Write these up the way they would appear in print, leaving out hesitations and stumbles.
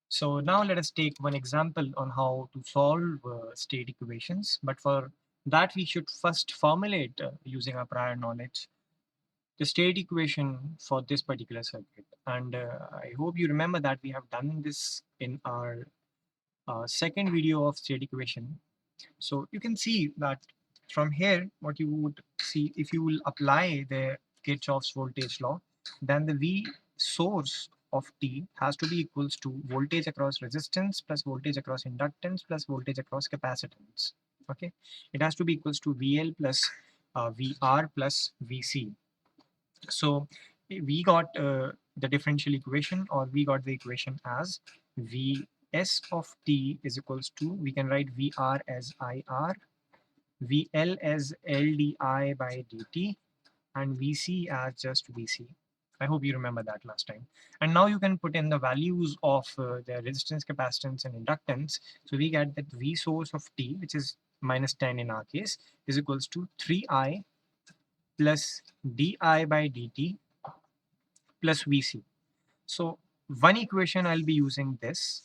So now let us take one example on how to solve state equations. But for that, we should first formulate using our prior knowledge the state equation for this particular circuit. And I hope you remember that we have done this in our second video of state equation. So you can see that from here, what you would see, if you will apply the Kirchhoff's voltage law, then the V source of T has to be equals to voltage across resistance plus voltage across inductance plus voltage across capacitance. Okay, it has to be equals to VL plus VR plus VC. So we got the differential equation, or we got the equation as Vs of T is equals to, we can write VR as IR, VL as LdI by dt, and VC as just VC. I hope you remember that last time. And now you can put in the values of the resistance, capacitance, and inductance. So we get that V source of T, which is minus 10 in our case, is equals to 3I plus di by dt plus Vc. So one equation I'll be using this,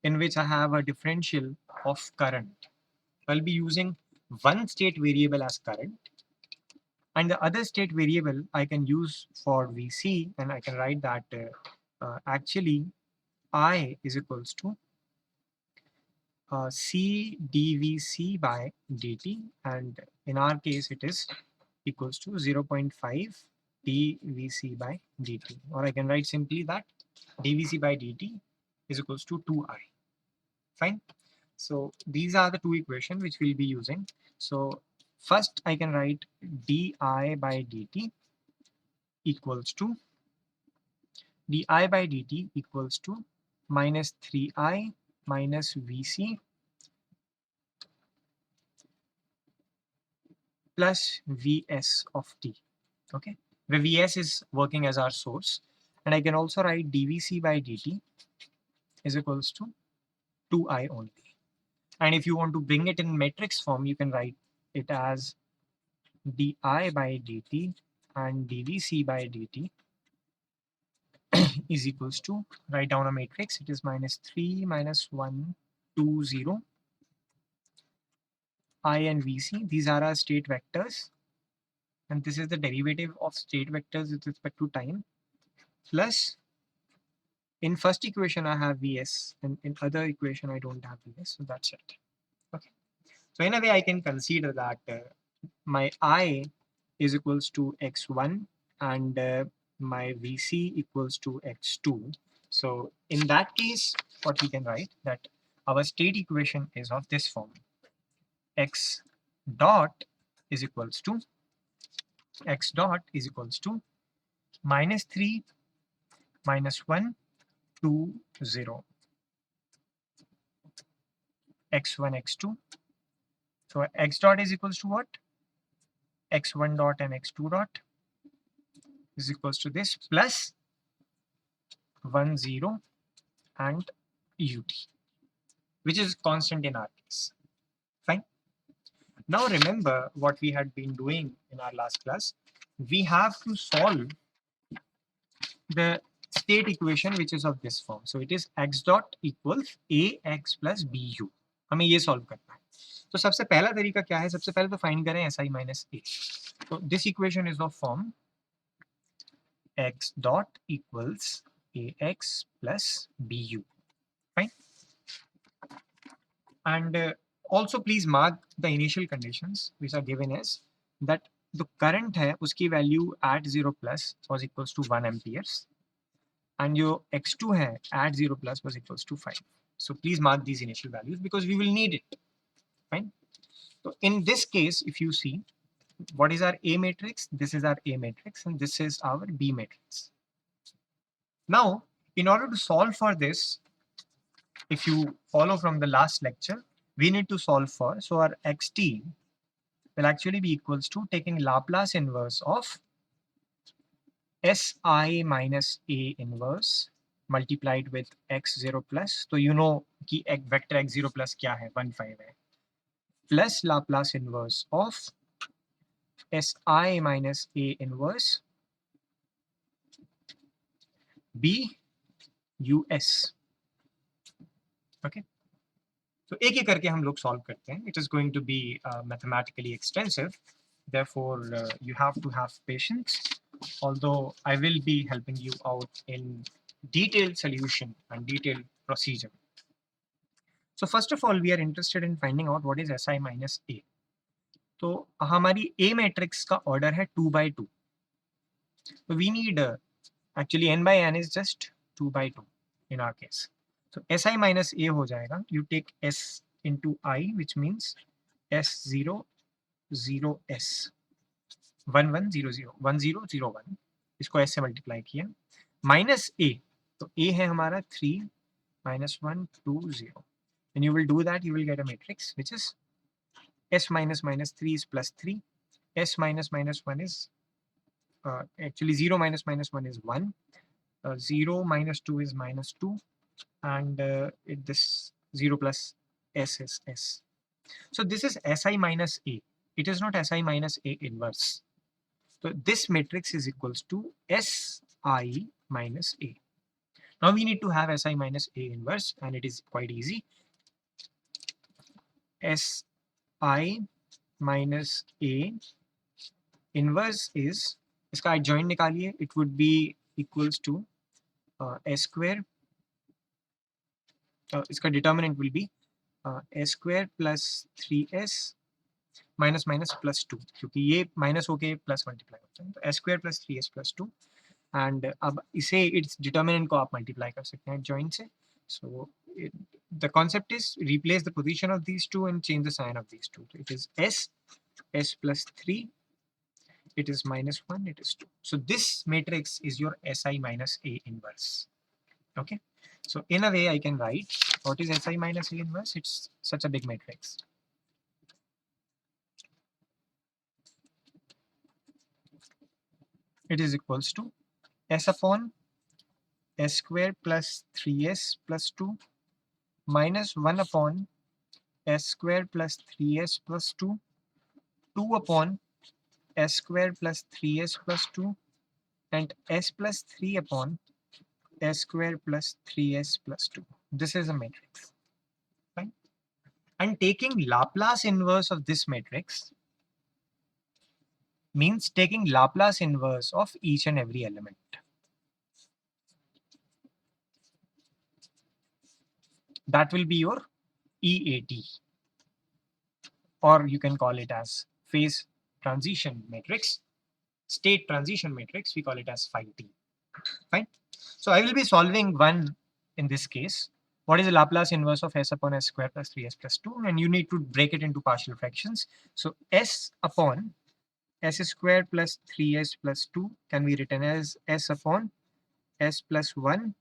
in which I have a differential of current. I'll be using one state variable as current, and the other state variable I can use for Vc, and I can write that actually I is equals to C dVc by dt, and in our case it is equals to 0.5 dVc by dt, or I can write simply that dVc by dt is equals to 2I. Fine. So these are the two equations which we'll be using. So first I can write di by dt equals to di by dt equals to minus 3I minus Vc plus Vs of t. Okay, where Vs is working as our source, and I can also write dVc by dt is equals to 2I only. And if you want to bring it in matrix form, you can write it as di by dt and dVc by dt is equals to, write down a matrix, it is minus 3 minus 1 2 0 I and Vc. These are our state vectors, and this is the derivative of state vectors with respect to time, plus in first equation I have Vs, and in other equation I don't have Vs, so that's it. Okay, so in a way I can consider that my I is equals to x1 and my Vc equals to x2. So in that case, what we can write that our state equation is of this form: x dot is equals to minus 3 minus 1 2 0 x1 x2. So x dot is equals to what? X1 dot and x2 dot is equals to this plus 1 0 and ut, which is constant in our case. Fine. Now remember what we had been doing in our last class. We have to solve the state equation which is of this form. So it is x dot equals ax plus bu. हमें ये solve करना है. तो सबसे पहला तरीका क्या है? सबसे पहले तो फाइंड करें si minus a. So this equation is of form x dot equals ax plus bu. Fine. And also please mark the initial conditions which are given as that the current है उसकी value at 0 plus was equals to 1 amperes, and your x2 है at 0 plus was equals to 5. So please mark these initial values because we will need it. Fine. So in this case, if you see what is our A matrix, this is our A matrix and this is our B matrix. Now in order to solve for this, if you follow from the last lecture, we need to solve for, so our xt will actually be equals to taking Laplace inverse of si minus a inverse multiplied with x0 plus, तो you know कि vector x0 plus क्या है, 1 5 है, plus Laplace inverse of si minus a inverse b us. Okay, तो एक एक करके हम लोग सॉल्व करते हैं. It is going to be mathematically extensive, therefore you have to have patience, although I will be helping you out in detailed solution and detailed procedure. So first of all, we are interested in finding out what is SI minus A. तो हमारी A matrix का order है 2 by 2. So we need actually n by n is just 2 by 2 in our case. So Si minus A हो जाएगा. You take S into I, which means S0 0 S 1 1 0 0 1 0 0 1. इसको S से multiply किया. Minus A, तो A है हमारा 3 minus 1 2 0. When you will do that, you will get a matrix which is S minus minus 3 is plus 3. S minus minus 1 is actually 0 minus minus 1 is 1. 0 minus 2 is minus 2, and this 0 plus S is S. So this is Si minus A. It is not Si minus A inverse. So this matrix is equals to Si minus A. Now we need to have Si minus A inverse, and it is quite easy. Si minus A inverse is, इसका adjoint निकालिए, it would be equals to S square. इसका determinant will be S square plus 3S minus minus plus 2, क्योंकि ये minus होके plus multiply होता है, तो S square plus 3S plus 2. And अब इसे इट्स डिटर्मिनेंट को आप मल्टीप्लाई कर सकते हैं जॉइंट से. सो the concept is replace the position of these two and change the sign of these two. It is S plus 3, it is minus 1, it is 2. So this matrix is your Si minus A inverse. Okay, so in a way I can write what is Si minus A inverse. It's such a big matrix. It is equals to S upon S square plus 3S plus 2 minus 1 upon S square plus 3S plus 2, 2 upon S square plus 3S plus 2, and S plus 3 upon S square plus 3S plus 2. This is a matrix. Fine. And taking Laplace inverse of this matrix means taking Laplace inverse of each and every element. That will be your EAT, or you can call it as phase transition matrix, state transition matrix, we call it as phi t. Fine. So I will be solving one in this case. What is the Laplace inverse of S upon S square plus 3S plus 2? And you need to break it into partial fractions. So S upon S square plus 3S plus 2 can be written as S upon S plus 1,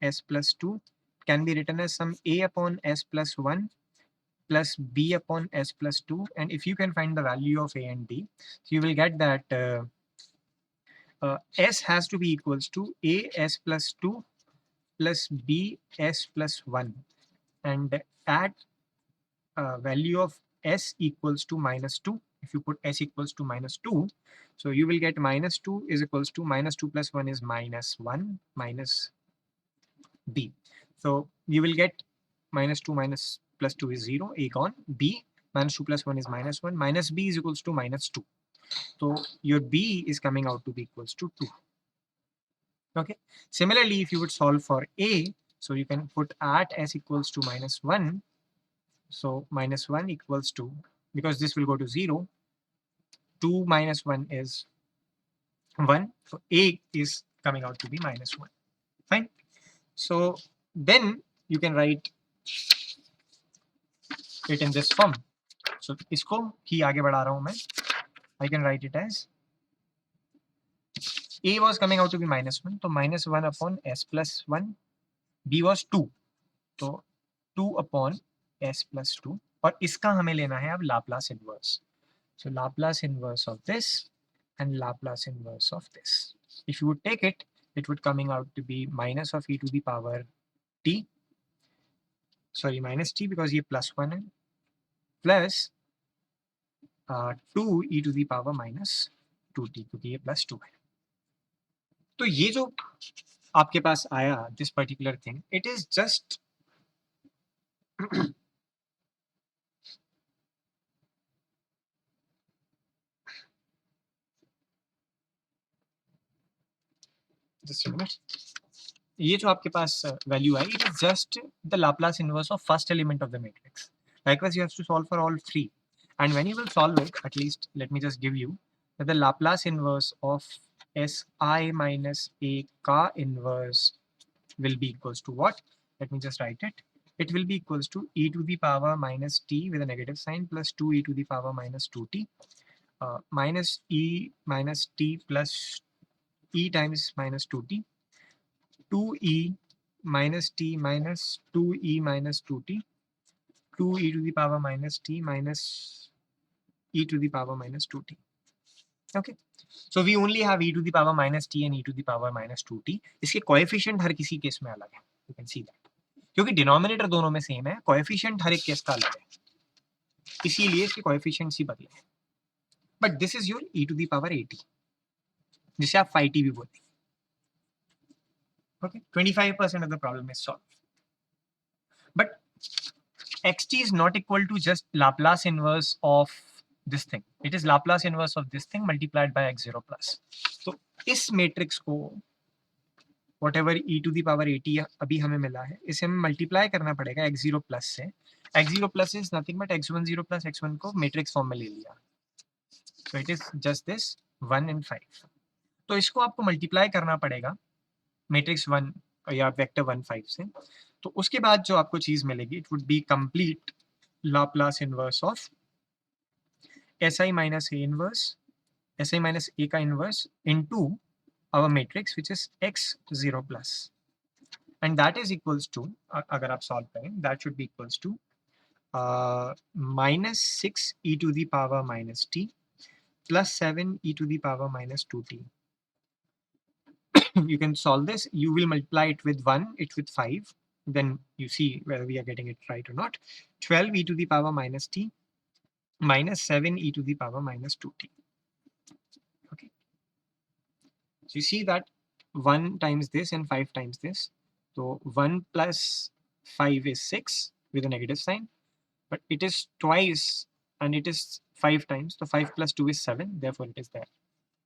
S plus 2, can be written as some A upon S plus 1 plus B upon S plus 2. And if you can find the value of A and B, so you will get that S has to be equals to A S plus 2 plus B S plus 1, and at value of S equals to minus 2. If you put S equals to minus 2, so you will get minus 2 is equals to minus 2 plus 1 is minus 1 minus B. So you will get minus 2 minus plus 2 is 0, A gone. B minus 2 plus 1 is minus 1, minus B is equals to minus 2. So your B is coming out to be equals to 2. Okay. Similarly, if you would solve for A, so you can put at S equals to minus 1. So minus 1 equals to, because this will go to 0, 2 minus 1 is 1. So A is coming out to be minus 1. Fine. So then you can write it in this form. So इसको ही आगे बढ़ा रहा हूं मैं. I can write it as A was coming out to be minus 1, so minus 1 upon S plus 1. B was 2, तो 2 upon S plus 2. और इसका हमें लेना है अब Laplace inverse. So Laplace inverse of this and Laplace inverse of this. If you would take it, it would coming out to be minus of e to the power t. Sorry, minus t because ये plus 1 है, plus 2 e to the power minus 2t क्योंकि ये plus 2 है. तो ये जो आपके पास आया, this particular thing, it is just Just a minute. ये जो आपके पास वैल्यू आई, it is just the Laplace inverse of first element of the matrix. Likewise, you have to solve for all three. And when you will solve it, at least let me just give you that the Laplace inverse of Si minus A ka inverse will be equals to what? Let me just write it. It will be equals to e to the power minus t with a negative sign plus 2e to the power minus 2t minus e minus t plus e times minus 2t 2e minus t minus 2e minus 2t 2e to the power minus t minus e to the power minus 2t. Okay, so we only have e to the power minus t and e to the power minus 2t. इसके coefficient हर किसी case में अलग है. You can see that. क्योंकि denominator दोनों में same है, coefficient हर एक केस का अलग है, इसीलिए इसके कोएफिशिएंट्स ही बदले हैं. But this is your e to the power at, जिसे आप phi t भी बोलते हैं. Okay, 25% of the problem is solved. But xt is not equal to just Laplace inverse of this thing. It is Laplace inverse of this thing multiplied by x0 plus. तो इस matrix को whatever e to the power at अभी हमें मिला है, इसे हमें multiply करना पड़ेगा x0 प्लस से. x0 plus is nothing but x10 plus x1 को मैट्रिक्स फॉर्म में ले लिया. So it is just this 1 and 5. तो इसको आपको मल्टीप्लाई करना पड़ेगा मैट्रिक्स 1 या वेक्टर 1 5 से. तो उसके बाद जो आपको चीज मिलेगी, it would be complete Laplace inverse of si minus a inverse, si minus a का inverse into our matrix which is x0 plus, and that is equals to अगर आप solve करें, that should be equals to minus 6 e to the power minus t plus 7 e to the power minus 2t. You can solve this. You will multiply it with 1, it with 5. Then you see whether we are getting it right or not. 12 e to the power minus t minus 7 e to the power minus 2t. Okay. So you see that 1 times this and 5 times this. So 1 plus 5 is 6 with a negative sign. But it is twice and it is 5 times. So 5 plus 2 is 7. Therefore, it is there.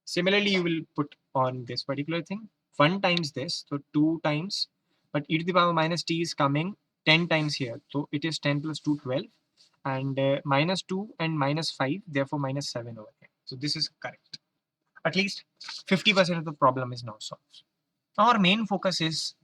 Similarly, you will put on this particular thing 1 times this, so 2 times, but e to the power minus t is coming 10 times here, so it is 10 plus 2 12, and minus 2 and minus 5, therefore minus 7 over here. So this is correct. At least 50% of the problem is now solved. Now our main focus is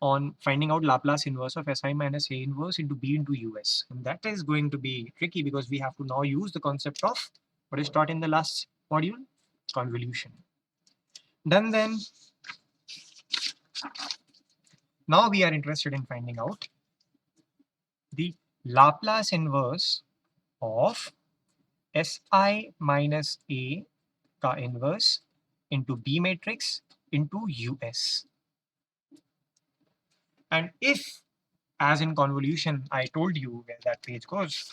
on finding out Laplace inverse of Si minus A inverse into B into US, and that is going to be tricky because we have to now use the concept of what is taught in the last module, convolution. Done then. Now we are interested in finding out the Laplace inverse of Si minus A ka inverse into B matrix into US. And if, as in convolution, I told you where that page goes,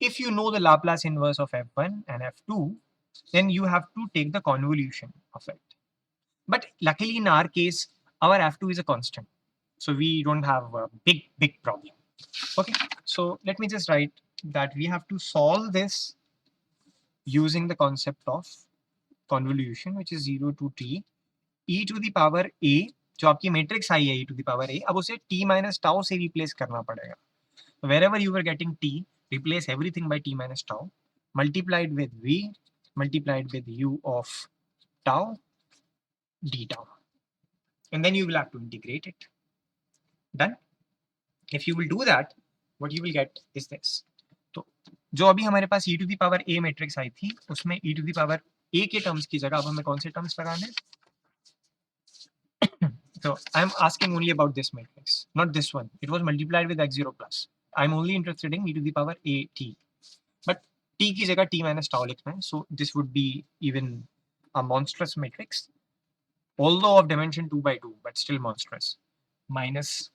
if you know the Laplace inverse of F1 and F2, then you have to take the convolution of it. But luckily in our case, our F2 is a constant. So we don't have a big problem. Okay, so let me just write that we have to solve this using the concept of convolution, which is 0 to t e to the power a, जो आपकी matrix आई है e to the power a, अब उसे t minus tau से replace करना पड़ेगा. Wherever you were getting t, replace everything by t minus tau multiplied with v multiplied with u of tau d tau, and then you will have to integrate it. Done. If you will do that, what you will get is this. तो जो अभी हमारे पास e to the power a matrix आई थी, उसमें e to the power a के terms की जगह अब हमें कौन से टर्म्स लगाने हैं? So I'm asking only about this matrix, not this one. It was multiplied with x0 plus. I'm only interested in e to the power a t. But t की जगह t minus tau लिखना है. So this would be even a monstrous matrix, although of dimension 2 by 2, but still monstrous. Minus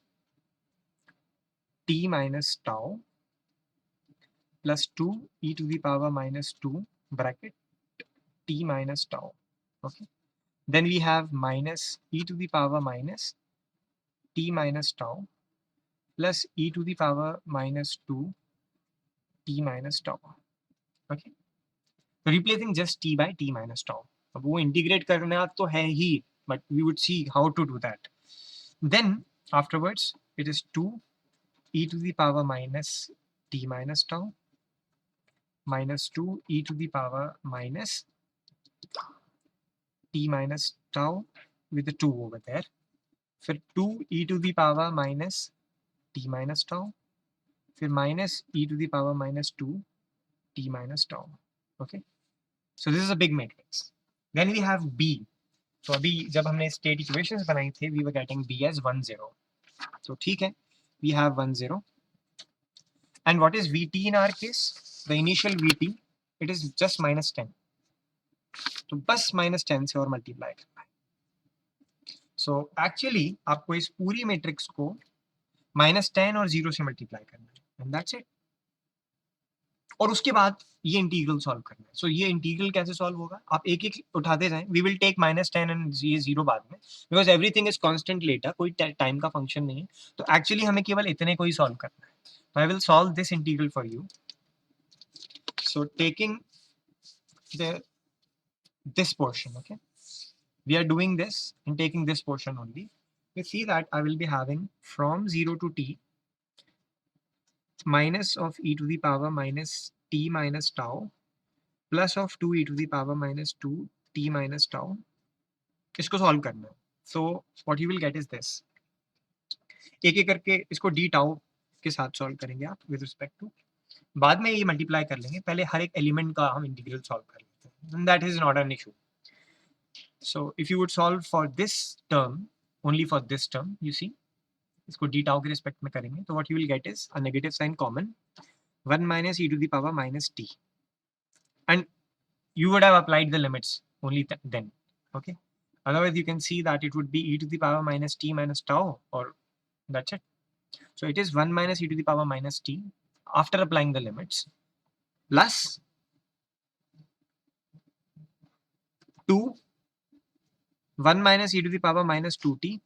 t minus tau plus 2 e to the power minus 2 bracket t minus tau. Okay. Then we have minus e to the power minus t minus tau plus e to the power minus 2 t minus tau. Okay, replacing just t by t minus tau. अब वो integrate करना तो है ही, but we would see how to do that. Then afterwards it is 2 e to the power minus t minus tau minus 2 e to the power minus t minus tau with the 2 over there. फिर 2 e to the power minus t minus tau, फिर minus e to the power minus 2 t minus tau. Okay, so this is a big matrix. Then we have b. तो अभी जब हमने state equations बनाई थी, we were getting b as 1 0. तो ठीक है, we have 1 0. And what is vt in our case? The initial vt, it is just minus 10. तो बस minus 10 से और मल्टीप्लाई करना है. So actually आपको इस पूरी मैट्रिक्स को minus 10 और 0 से मल्टीप्लाई करना है, and that's it. और उसके बाद ये इंटीग्रल सॉल्व करना है. सो ये इंटीग्रल कैसे सॉल्व होगा, आप एक एक उठाते जाएं. We will take minus 10 and ये 0 बाद में, because everything is constant later, कोई टाइम का फंक्शन नहीं है. तो एक्चुअली हमें केवल इतने को ही सॉल्व करना है. तो I will solve this integral for you. So taking this portion, okay, we are doing this and taking this portion only. You see that I will be having from 0 to t minus of e to the power minus t minus tau plus of 2 e to the power minus 2 t minus tau. इसको solve करना है. So what you will get is this. एक एक करके इसको d tau के साथ solve करेंगे आप विद रिस्पेक्ट टू. बाद में ये मल्टीप्लाई कर लेंगे, पहले हर एक एलिमेंट का हम इंटीग्रल सॉल्व कर लेते हैं. That is not an issue. So if you would solve for this term, only for this term, you see इसको डी टाउ के रिस्पेक्ट में करेंगे तो what you will get is a negative sign common, 1 minus e to the power minus t, and you would have applied the limits only then. Okay, otherwise you can see that it would be e to the power minus t minus tau, or that's it. So it is 1 minus e to the power minus t after applying the limits plus 2 1 minus e to the power minus 2t.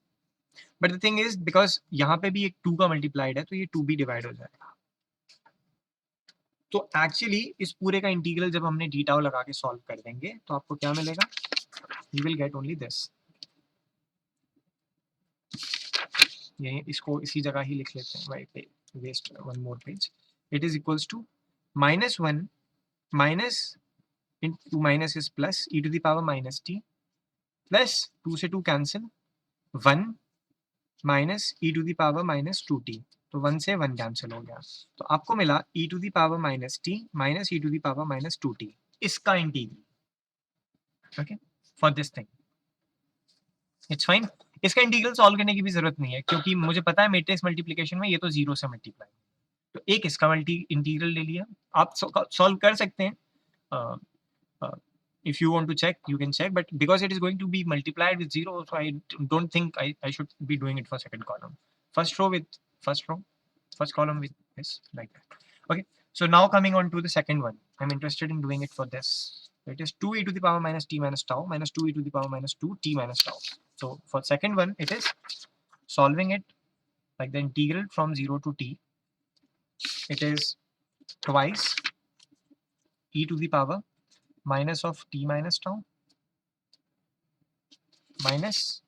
but the thing is because यहाँ पे भी एक 2 का multiplied है तो ये 2 भी divide हो जाएगा. तो एक्चुअली इस पूरे का इंटीग्रल जब हमने डी टाउ लगा के सॉल्व कर देंगे तो आपको क्या मिलेगा, you will get only this. ये इसको इसी जगह ही लिख लेते हैं, भाई waste one more page. It is equals to -1 minus two minus is plus e to the power minus t plus 2 से 2 cancel, 1 minus e to the power minus 2t. तो 1 से 1 कैंसिल हो गया. तो आपको मिला e to the power minus t minus e to the power minus 2t. इसका integral. Okay, for this thing it's fine. इसका इंटीग्रल सॉल्व करने की भी जरूरत नहीं है क्योंकि मुझे पता है मैट्रिक्स मल्टीप्लिकेशन में ये तो 0 से मल्टीप्लाई. तो एक इसका इंटीग्रल ले लिया. आप सॉल्व कर सकते हैं. if you want to check you can check, but because it is going to be multiplied with 0, so I don't think I should be doing it for second column. First row with first row, first column with this, like that. Okay, so now coming on to the second one, I'm interested in doing it for this. It is 2 e to the power minus t minus tau minus 2 e to the power minus 2 t minus tau. So for second one it is solving it like the integral from 0 to t. It is twice e to the power minus of t minus tau minus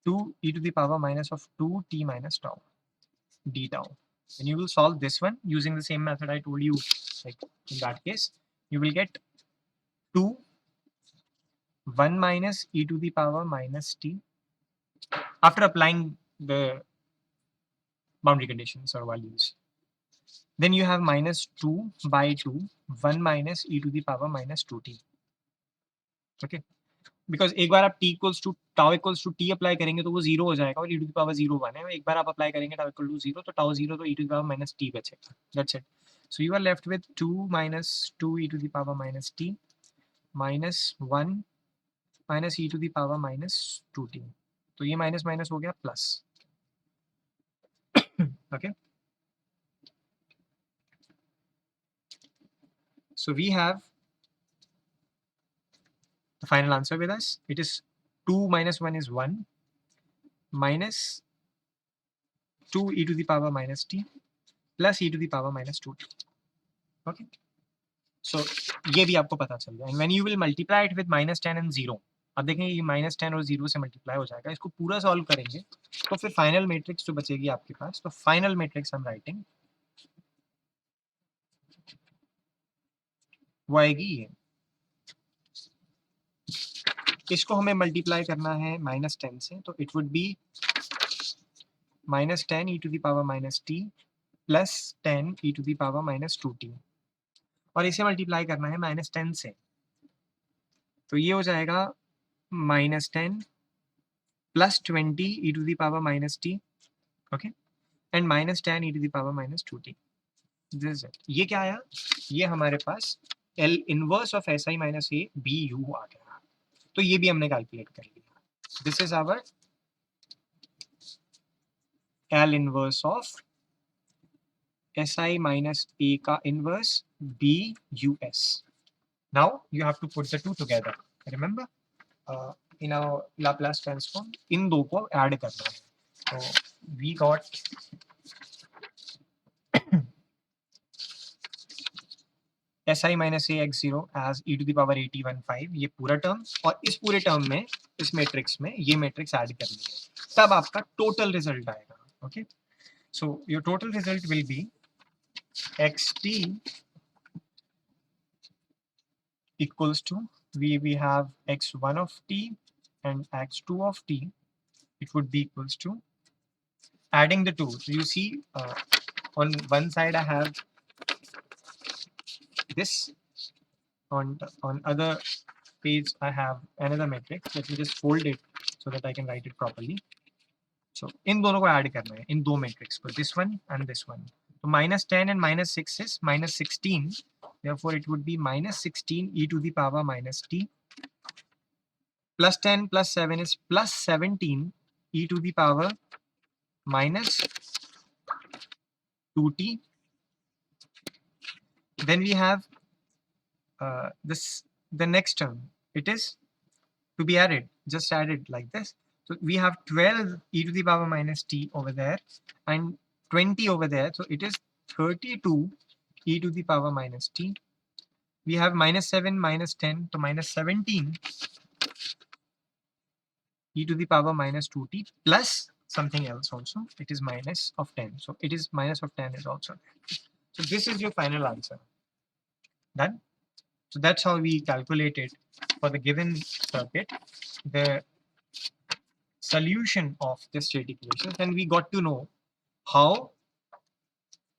2 e to the power minus of 2 t minus tau d tau. And you will solve this one using the same method I told you. Like in that case you will get 2 1 minus e to the power minus t after applying the boundary conditions or values. Then you have minus 2 by 2 1 minus e to the power minus 2t. Okay, because एक बार आप t equals to tau equals to t apply करेंगे तो वो 0 हो जाएगा और e to the power 0 1 है. एक बार आप अप्लाई करेंगे tau equal to 0 तो tau 0 तो e to the power minus t बचेगा. That's it. So you are left with 2 minus 2 e to the power minus t minus 1 minus e to the power minus 2t. तो ये minus minus हो गया plus. Okay, so we have the final answer with us. It is 2 minus 1 is 1 minus 2 e to the power minus t plus e to the power minus 2t. Okay, so ये भी आपको पता चल गया. And when you will multiply it with minus 10 and 0, अब देखेंगे ये minus 10 और 0 से मल्टीप्लाई हो जाएगा. इसको पूरा सॉल्व करेंगे तो फिर फाइनल मैट्रिक्स जो बचेगी आपके पास, तो फाइनल मैट्रिक्स हम राइटिंग वो आएगी ये. इसको हमें मल्टीप्लाई करना है माइनस 10 से, तो it would be minus 10 e to the power minus t plus 10 e to the power minus 2t, और इसे मल्टीप्लाई करना है माइनस 10 से, तो ये हो जाएगा minus 10 plus 20 e to the power minus t, okay, and minus 10 e to the power minus 2t. This is it. ये क्या आया? ये हमारे पास L inverse of SI minus A B U आ गया. तो ये भी हमने कैलकुलेट कर लिया. This is our L inverse of SI minus A का inverse BUS. Now you have to put the two together. Remember, in our Laplace transform, इन दो को add करना है. So we got SI minus A x0 as e to the power 8015, ये पूरा term, और इस पूरे टर्म में, इस मैट्रिक्स में ये मैट्रिक्स ऐड करनी है, तब आपका टोटल रिजल्ट आएगा. Okay, so your total result will be xt equals to, we have x1 of t and x2 of t. It would be equals to, adding the two, so you see on one side I have this, on other page I have another matrix. Let me just fold it so that I can write it properly. So इन दोनों को add करना है, इन दो matrix को, this one and this one. So minus 10 and minus 6 is minus 16. Therefore, it would be minus 16 e to the power minus t. Plus 10 plus 7 is plus 17 e to the power minus 2t. Then we have the next term. It is to be added, just added like this. So we have 12 e to the power minus t over there and 20 over there. So it is 32 e to the power minus t. We have minus 7 minus 10, so minus 17 e to the power minus 2t plus something else also. It is minus of 10. So it is minus of 10 is also there. So this is your final answer. Done. So that's how we calculated for the given circuit the solution of the state equation. Then we got to know how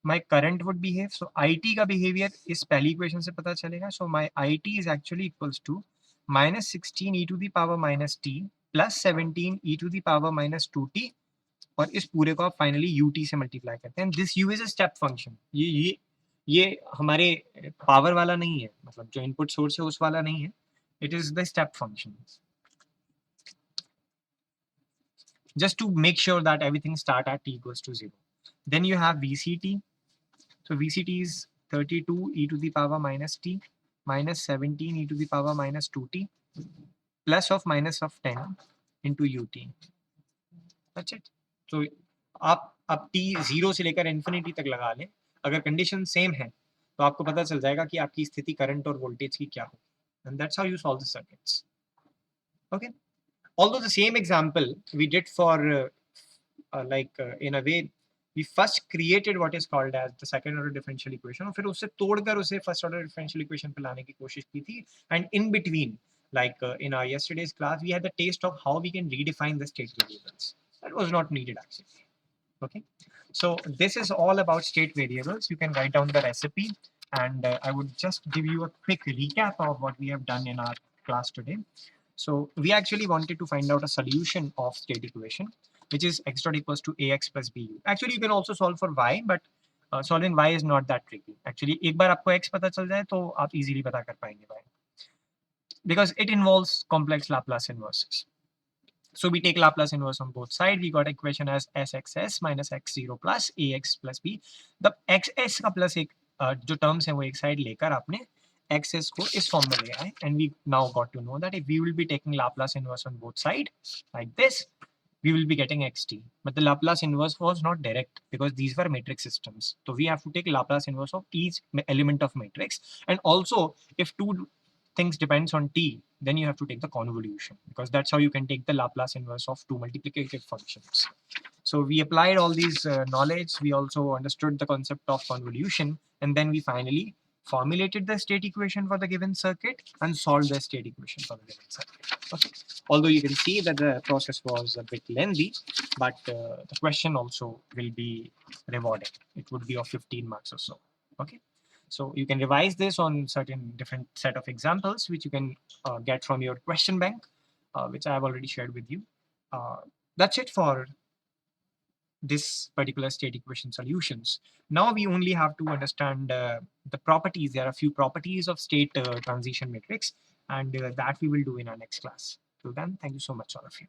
my current would behave. So IT का behavior इस पहली equation से पता चलेगा. So my IT is actually equals to minus 16 e to the power minus t plus 17 e to the power minus 2t, और इस पूरे को आप फाइनली ut से मल्टीप्लाई करते हैं. This u is a step function. ये हमारे पावर वाला नहीं है, मतलब जो इनपुट सोर्स है उस वाला नहीं है. It is the step function, just to make sure that everything start at t equals to 0. Then you have VCT. So VCT is 32 e to the power minus t minus 17 e to the power minus 2t plus of minus of 10 into ut. That's it. So आप अब t 0 से लेकर infinity तक लगा लें, अगर condition same है तो आपको पता चल जाएगा कि आपकी स्थिति करंट और वोल्टेज की क्या होगी. And that's how you solve the circuits. Okay. Although the same example we did for in a way we first created what is called as the second order differential equation, और फिर उससे तोड़कर उसे first order differential equation पे लाने की कोशिश की थी. And in between, like in our yesterday's class, we had the taste of how we can redefine the state variables. That was not needed actually. Okay, so this is all about state variables. You can write down the recipe, and I would just give you a quick recap of what we have done in our class today. So we actually wanted to find out a solution of state equation, which is x dot equals to ax plus bu. Actually, you can also solve for y, but solving y is not that tricky. Actually, एक बार आपको x पता चल जाए तो आप easily पता कर पाएंगे y, because it involves complex Laplace inverses. So we take Laplace inverse on both sides. We got equation as sxs minus x0 plus ax plus b. The xs का plus एक जो terms है वो एक side लेकर आपने xs को इस form में ले आए, and we now got to know that if we will be taking Laplace inverse on both sides like this, we will be getting xt. But the Laplace inverse was not direct because these were matrix systems. So we have to take Laplace inverse of each element of matrix. And also, if two things depends on t, then you have to take the convolution, because that's how you can take the Laplace inverse of two multiplicative functions. So we applied all these knowledge. We also understood the concept of convolution, and then we finally formulated the state equation for the given circuit and solved the state equation for the given circuit. Okay. Although you can see that the process was a bit lengthy, but the question also will be rewarding. It would be of 15 marks or so. Okay. So you can revise this on certain different set of examples, which you can get from your question bank, which I have already shared with you. That's it for this particular state equation solutions. Now we only have to understand the properties. There are a few properties of state transition matrix, and that we will do in our next class. Till then, thank you so much, all of you.